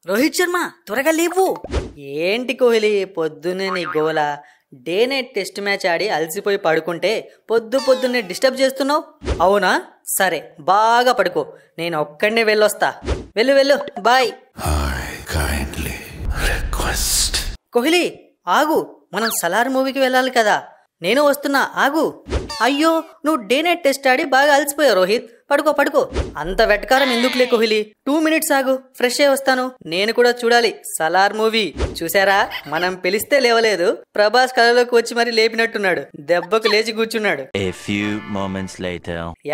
రోహిత్ శర్మ త్వరగా లేవు. ఏంటి కోహ్లీ పొద్దున్నే నీ గోల? డే నైట్ టెస్ట్ మ్యాచ్ ఆడి అలసిపోయి పడుకుంటే పొద్దున్నే డిస్టర్బ్ చేస్తున్నావు. అవునా, సరే బాగా పడుకో, నేను ఒక్కడనే వెళ్ళొస్తా. వెళ్ళు వెళ్ళు, బాయ్. కోహ్లీ ఆగు, మనం సలార్ మూవీకి వెళ్ళాలి కదా. నేను వస్తున్నా, ఆగు. అయ్యో, నువ్వు డే నైట్ టెస్ట్ ఆడి బాగా అలసిపోయావు రోహిత్. పడుకో పడుకో, అంత వెటకారం ఎందుకులే కోహ్లీ. 2 minutes ఆగు, ఫ్రెష్ అయ్యి వస్తాను. నేను కూడా చూడాలి సలార్ మూవీ. చూసారా, మనం పిలిస్తే లేవలేదు, ప్రభాస్ కళలోకి వచ్చి మరి లేపినట్టున్నాడు. దెబ్బకు లేచి కూర్చున్నాడు.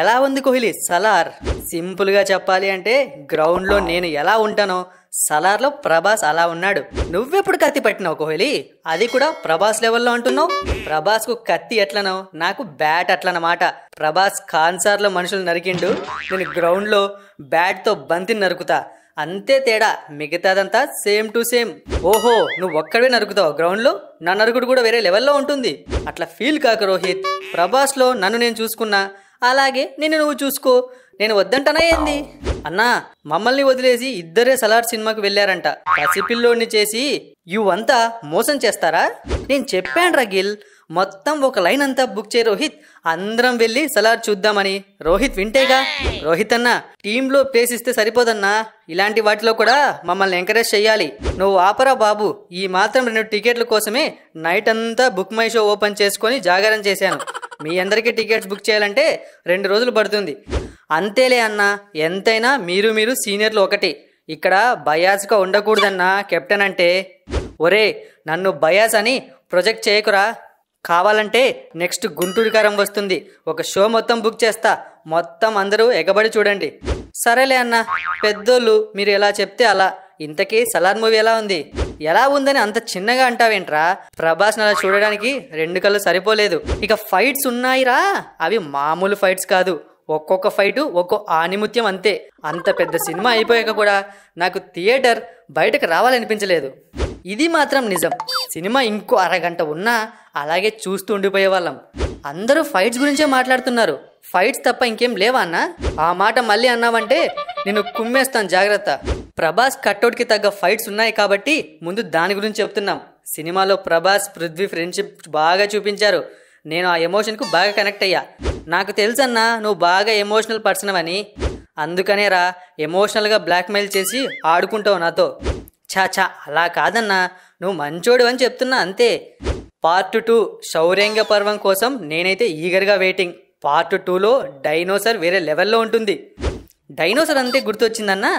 ఎలా ఉంది కోహ్లీ సలార్? సింపుల్ గా చెప్పాలి అంటే గ్రౌండ్ లో నేను ఎలా ఉంటానో సలార్ లో ప్రభాస్ అలా ఉన్నాడు. నువ్వెప్పుడు కత్తి పట్టినావు కోహ్లీ? అది కూడా ప్రభాస్ లెవెల్లో అంటున్నావు. ప్రభాస్ కు కత్తి ఎట్లనో నాకు బ్యాట్ అట్లనమాట. ప్రభాస్ కాన్సార్ లో మనుషులు నరికిండు, నేను గ్రౌండ్ లో బ్యాట్ తో బంతిని నరుకుతా. అంతే తేడా, మిగతాదంతా సేమ్ టు సేమ్. ఓహో, నువ్వు ఒక్కడే నరుకుతావు గ్రౌండ్ లో, నా నరుకుడు కూడా వేరే లెవెల్లో ఉంటుంది. అట్లా ఫీల్ కాక రోహిత్. ప్రభాస్ లో నన్ను నేను చూసుకున్నా, అలాగే నిన్ను నువ్వు చూసుకో. నేను వద్దంటనా ఏంది? అన్నా, మమ్మల్ని వదిలేసి ఇద్దరే సలార్ సినిమాకి వెళ్ళారంట. పసిపిల్లోడిని చేసి అంతా మోసం చేస్తారా? నేను చెప్పాను రగిల్, మొత్తం ఒక లైన్ అంతా బుక్ చేయి రోహిత్, అందరం వెళ్ళి సలార్ చూద్దామని. రోహిత్ వింటేగా. రోహిత్ అన్న, టీంలో ప్లేస్ ఇస్తే సరిపోదన్నా, ఇలాంటి వాటిలో కూడా మమ్మల్ని ఎంకరేజ్ చెయ్యాలి. నువ్వు ఆపరా బాబు. ఈ మాత్రం 2 టికెట్ల కోసమే నైట్ అంతా బుక్ మై షో ఓపెన్ చేసుకొని జాగారం చేశాను. మీ అందరికీ టికెట్స్ బుక్ చేయాలంటే 2 రోజులు పడుతుంది. అంతేలే అన్న, ఎంతైనా మీరు సీనియర్లు ఒకటి. ఇక్కడ బయాస్గా ఉండకూడదన్నా కెప్టెన్ అంటే. ఒరే, నన్ను బయాస్ అని ప్రొజెక్ట్ చేయకురా. కావాలంటే నెక్స్ట్ గుంటూరు కారం వస్తుంది, ఒక షో మొత్తం బుక్ చేస్తా, మొత్తం అందరూ ఎగబడి చూడండి. సరేలే అన్న, పెద్దోళ్ళు, మీరు ఎలా చెప్తే అలా. ఇంతకీ సలార్ మూవీ ఎలా ఉంది? ఎలా ఉందని అంత చిన్నగా అంటావేంట్రా? ప్రభాస్ అలా చూడడానికి 2 కళ్ళు సరిపోలేదు. ఇక ఫైట్స్ ఉన్నాయిరా, అవి మామూలు ఫైట్స్ కాదు. ఒక్కొక్క ఫైటు ఒక్కో ఆనిముత్యం అంతే. అంత పెద్ద సినిమా అయిపోయాక కూడా నాకు థియేటర్ బయటకు రావాలనిపించలేదు. ఇది మాత్రం నిజం. సినిమా ఇంకో అరగంట ఉన్నా అలాగే చూస్తూ ఉండిపోయే వాళ్ళం. అందరూ ఫైట్స్ గురించే మాట్లాడుతున్నారు. ఫైట్స్ తప్ప ఇంకేం లేవా అన్న? ఆ మాట మళ్ళీ అన్నావంటే నేను కుమ్మేస్తాను, జాగ్రత్త. ప్రభాస్ కట్అవుట్కి తగ్గ ఫైట్స్ ఉన్నాయి కాబట్టి ముందు దాని గురించి చెప్తున్నాం. సినిమాలో ప్రభాస్ పృథ్వీ ఫ్రెండ్షిప్ బాగా చూపించారు. నేను ఆ ఎమోషన్కు బాగా కనెక్ట్ అయ్యా. నాకు తెలుసన్నా నువ్వు బాగా ఎమోషనల్ పర్సన్ అని. అందుకనే రా, ఎమోషనల్గా బ్లాక్మెయిల్ చేసి ఆడుకుంటావు నాతో. చాచా, అలా కాదన్నా, నువ్వు మంచోడు అని చెప్తున్నా అంతే. పార్ట్ 2 శౌర్యంగ పర్వం కోసం నేనైతే ఈగర్గా వెయిటింగ్. పార్ట్ 2లో డైనోసర్ వేరే లెవెల్లో ఉంటుంది. డైనోసర్ అంతే గుర్తొచ్చిందన్నా,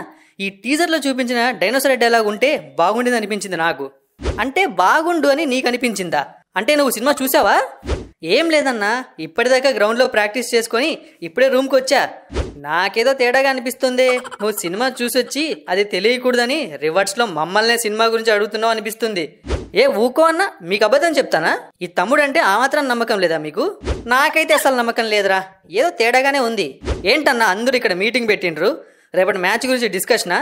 ఈ టీజర్లో చూపించిన డైనోసర్ డైలాగ్ ఉంటే బాగుండేది అనిపించింది నాకు. అంటే బాగుండు అని నీకు అనిపించిందా? అంటే నువ్వు సినిమా చూసావా? ఏం లేదన్నా, ఇప్పటిదాకా గ్రౌండ్లో ప్రాక్టీస్ చేసుకొని ఇప్పుడే రూమ్కి వచ్చా. నాకేదో తేడాగా అనిపిస్తుంది. నువ్వు సినిమా చూసొచ్చి అది తెలియకూడదని రివర్స్లో మమ్మల్నే సినిమా గురించి అడుగుతున్నావు అనిపిస్తుంది. ఏ ఊకో అన్నా, మీకు అబద్ధం చెప్తానా? ఈ తమ్ముడు అంటే ఆ మాత్రం నమ్మకం లేదా మీకు? నాకైతే అసలు నమ్మకం లేదురా, ఏదో తేడాగానే ఉంది. ఏంటన్నా అందరూ ఇక్కడ మీటింగ్ పెట్టిండ్రు? రేపటి మ్యాచ్ గురించి డిస్కషనా?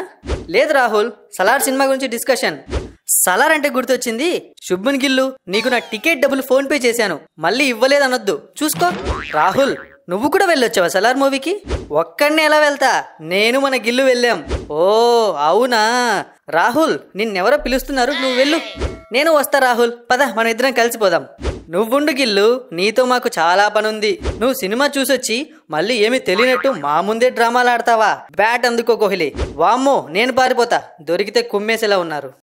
లేదు రాహుల్, సలార్ సినిమా గురించి డిస్కషన్. సలార్ అంటే గుర్తొచ్చింది, శుభ్మన్ గిల్లు, నీకు నా టికెట్ డబ్బులు ఫోన్ పే చేశాను, మళ్ళీ ఇవ్వలేదనొద్దు, చూసుకో. రాహుల్, నువ్వు కూడా వెళ్ళొచ్చావా సలార్ మూవీకి? ఒక్కడినే ఎలా వెళ్తా, నేను మన గిల్లు వెళ్ళాం. ఓ అవునా రాహుల్, నిన్నెవరో పిలుస్తున్నారు, నువ్వు వెళ్ళు. నేను వస్తా రాహుల్, పద మన ఇద్దరం కలిసిపోదాం. నువ్వుండు గిల్లు, నీతో మాకు చాలా పనుంది. నువ్వు సినిమా చూసొచ్చి మళ్ళీ ఏమీ తెలియనట్టు మా ముందే డ్రామాలు ఆడతావా? బ్యాట్ అందుకో కోహ్లీ. వామ్మో, నేను పారిపోతా, దొరికితే కుమ్మేసేలా ఉన్నారు.